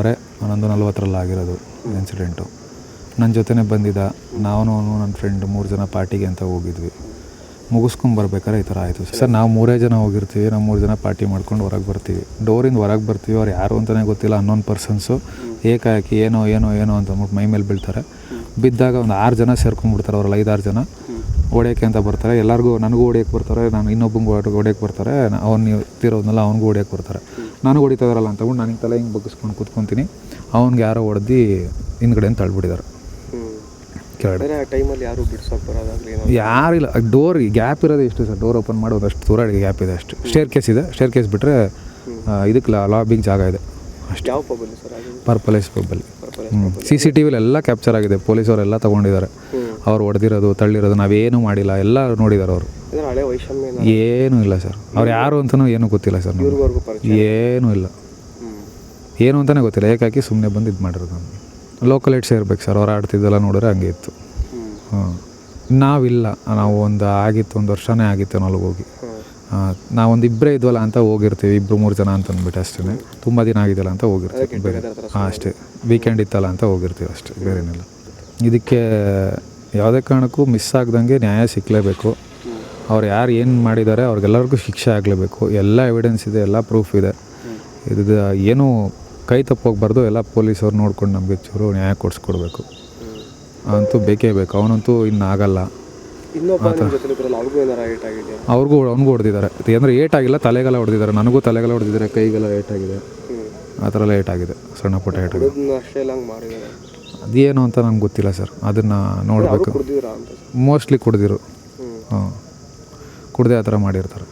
11:40 ಆಗಿರೋದು ಇನ್ಸಿಡೆಂಟು. ನನ್ನ ಜೊತೆನೇ ಬಂದಿದ್ದ. ನಾನು ನನ್ನ ಫ್ರೆಂಡ್ 3 ಜನ ಪಾರ್ಟಿಗೆ ಅಂತ ಹೋಗಿದ್ವಿ. ಮುಗಿಸ್ಕೊಂಬರ್ಬೇಕಾದ್ರೆ ಈ ಥರ ಆಯಿತು ಸರ್. ನಾವು 3 ಜನ ಹೋಗಿರ್ತೀವಿ. ನಾವು 3 ಜನ ಪಾರ್ಟಿ ಮಾಡ್ಕೊಂಡು ಹೊರಗೆ ಬರ್ತೀವಿ. ಡೋರಿಂದ ಹೊರಗೆ ಬರ್ತೀವಿ. ಅವ್ರು ಯಾರು ಅಂತಲೇ ಗೊತ್ತಿಲ್ಲ. ಅನ್ನೋನ್ ಪರ್ಸನ್ಸು ಏಕಾಏಕಿ ಏನೋ ಅಂತ ಅಂದ್ಬಿಟ್ಟು ಮೈ ಮೇಲೆ ಬೀಳ್ತಾರೆ. ಬಿದ್ದಾಗ ಒಂದು 6 ಜನ ಸೇರ್ಕೊಂಡ್ಬಿಡ್ತಾರೆ. ಅವ್ರಲ್ಲಿ 5-6 ಜನ ಹೊಡೆಯೋಕ್ಕೆ ಅಂತ ಬರ್ತಾರೆ. ಎಲ್ಲರಿಗೂ ನನಗೂ ಹೊಡೆಯೋಕ್ಕೆ ಬರ್ತಾರೆ, ನಾನು ಇನ್ನೊಬ್ಬಂಗೆ ಹೊಡೆಯೋಕ್ಕೆ ಬರ್ತಾರೆ. ಅವ್ನು ತಿರೋದ್ನಲ್ಲ ಅವ್ನಿಗೂ ಹೊಡೆಯೋಕ್ಕೆ ಬರ್ತಾರೆ. ನನಗೆ ಹೊಡಿತಾ ಇದಾರಲ್ಲ ಅಂತಂದ್ಬಿಟ್ಟು ನನಗೆ ತಲೆ ಹಿಂಗೆ ಬಗ್ಗಿಸ್ಕೊಂಡು ಕೂತ್ಕೊತೀನಿ. ಅವ್ನಿಗೆ ಯಾರೋ ಹೊಡೆದು ಹಿಂದ್ಗಡೆ ತಳ್ಳಿಬಿಟ್ಟಿದ್ದಾರೆ ಕೆಳಗಡೆ. ಟೈಮಲ್ಲಿ ಯಾರು ಬಿಡ್ಸೋಕೆ ಬರೋದಾಗಲಿ ಯಾರಿಲ್ಲ. ಡೋರ್ ಗ್ಯಾಪ್ ಇರೋದೇ ಇಷ್ಟು ಸರ್. ಡೋರ್ ಓಪನ್ ಮಾಡೋದು ಅಷ್ಟು ದೂರ ಗ್ಯಾಪ್ ಇದೆ ಅಷ್ಟು. ಸ್ಟೇರ್ ಕೇಸ್ ಇದೆ. ಸ್ಟೇರ್ ಕೇಸ್ ಬಿಟ್ಟರೆ ಇದಕ್ಕೆ ಲಾಬಿಂಗ್ ಜಾಗ ಇದೆ ಅಷ್ಟು. ಯಾವ ಪಬ್ಬಲ್ಲಿ ಸರ್? ಪರ್ಪಲೇಸ್ ಪಬ್ಬಲ್ಲಿ. CCTV ಎಲ್ಲ ಕ್ಯಾಪ್ಚರ್ ಆಗಿದೆ. ಪೊಲೀಸವರೆಲ್ಲ ತೊಗೊಂಡಿದ್ದಾರೆ. ಅವ್ರು ಹೊಡೆದಿರೋದು ತಳ್ಳಿರೋದು ನಾವೇನೂ ಮಾಡಿಲ್ಲ. ಎಲ್ಲ ನೋಡಿದ್ದಾರೆ ಅವರು. ಹಳೆ ವೈಷಮ್ಯ ಏನೂ ಇಲ್ಲ ಸರ್. ಅವ್ರು ಯಾರು ಅಂತಲೂ ಏನೂ ಗೊತ್ತಿಲ್ಲ ಸರ್. ಏನೂ ಇಲ್ಲ, ಏನು ಅಂತಲೇ ಗೊತ್ತಿಲ್ಲ. ಏಕಾಕಿ ಸುಮ್ಮನೆ ಬಂದು ಇದು ಮಾಡಿರೋದು. ನಮಗೆ ಲೋಕಲೈಟ್ಸೇ ಇರ್ಬೇಕು ಸರ್. ಅವ್ರು ಆಡ್ತಿದ್ದೆಲ್ಲ ನೋಡಿದ್ರೆ ಹಂಗೆ ಇತ್ತು. ನಾವಿಲ್ಲ. ನಾವು ಒಂದು ವರ್ಷನೇ ಆಗಿತ್ತು ನಾವು ಹೋಗಿ. ನಾವೊಂದು ಇಬ್ಬರೇ ಇದ್ವಲ್ಲ ಅಂತ ಹೋಗಿರ್ತೀವಿ. 2-3 ಜನ ಅಂತ ಅಂದ್ಬಿಟ್ಟು ಅಷ್ಟೇ. ತುಂಬ ದಿನ ಆಗಿದ್ದಲ್ಲ ಅಂತ ಹೋಗಿರ್ತೀವಿ. ಬೇರೆ ಅಷ್ಟೇ. ವೀಕೆಂಡ್ ಇತ್ತಲ್ಲ ಅಂತ ಹೋಗಿರ್ತೀವಿ ಅಷ್ಟೇ, ಬೇರೇನಿಲ್ಲ. ಇದಕ್ಕೆ ಯಾವುದೇ ಕಾರಣಕ್ಕೂ ಮಿಸ್ ಆಗ್ದಂಗೆ ನ್ಯಾಯ ಸಿಕ್ಕಲೇಬೇಕು. ಅವ್ರು ಯಾರು ಏನು ಮಾಡಿದ್ದಾರೆ ಅವ್ರಿಗೆಲ್ಲರಿಗೂ ಶಿಕ್ಷೆ ಆಗಲೇಬೇಕು. ಎಲ್ಲ ಎವಿಡೆನ್ಸ್ ಇದೆ, ಎಲ್ಲ ಪ್ರೂಫ್ ಇದೆ. ಇದು ಏನೂ ಕೈ ತಪ್ಪೋಗ್ಬಾರ್ದು. ಎಲ್ಲ ಪೊಲೀಸವ್ರು ನೋಡ್ಕೊಂಡು ನಮಗೆ ಚೂರು ನ್ಯಾಯ ಕೊಡಿಸ್ಕೊಡ್ಬೇಕು. ಅಂತೂ ಬೇಕೇ ಬೇಕು. ಅವನಂತೂ ಇನ್ನಾಗಲ್ಲ. ಅವ್ನಿಗೂ ಹೊಡೆದಿದ್ದಾರೆ. ಅಂದರೆ ಏಟಾಗಿಲ್ಲ, ತಲೆಗೆಲ್ಲ ಹೊಡೆದಿದ್ದಾರೆ. ನನಗೂ ತಲೆಗೆಲ್ಲ ಹೊಡೆದಿದ್ದಾರೆ, ಕೈಗೆಲ್ಲ ಏಟಾಗಿದೆ. ಆ ಥರ ಎಲ್ಲ ಏಟಾಗಿದೆ, ಸಣ್ಣ ಪುಟ್ಟ ಏಟಾಗಿದೆ. ಅದೇನು ಅಂತ ನಂಗೆ ಗೊತ್ತಿಲ್ಲ ಸರ್. ಅದನ್ನು ನೋಡಬೇಕು. ಮೋಸ್ಟ್ಲಿ ಕುಡ್ದಿರು. ಕುಡ್ದೆ ಆ ಥರ ಮಾಡಿರ್ತಾರೆ.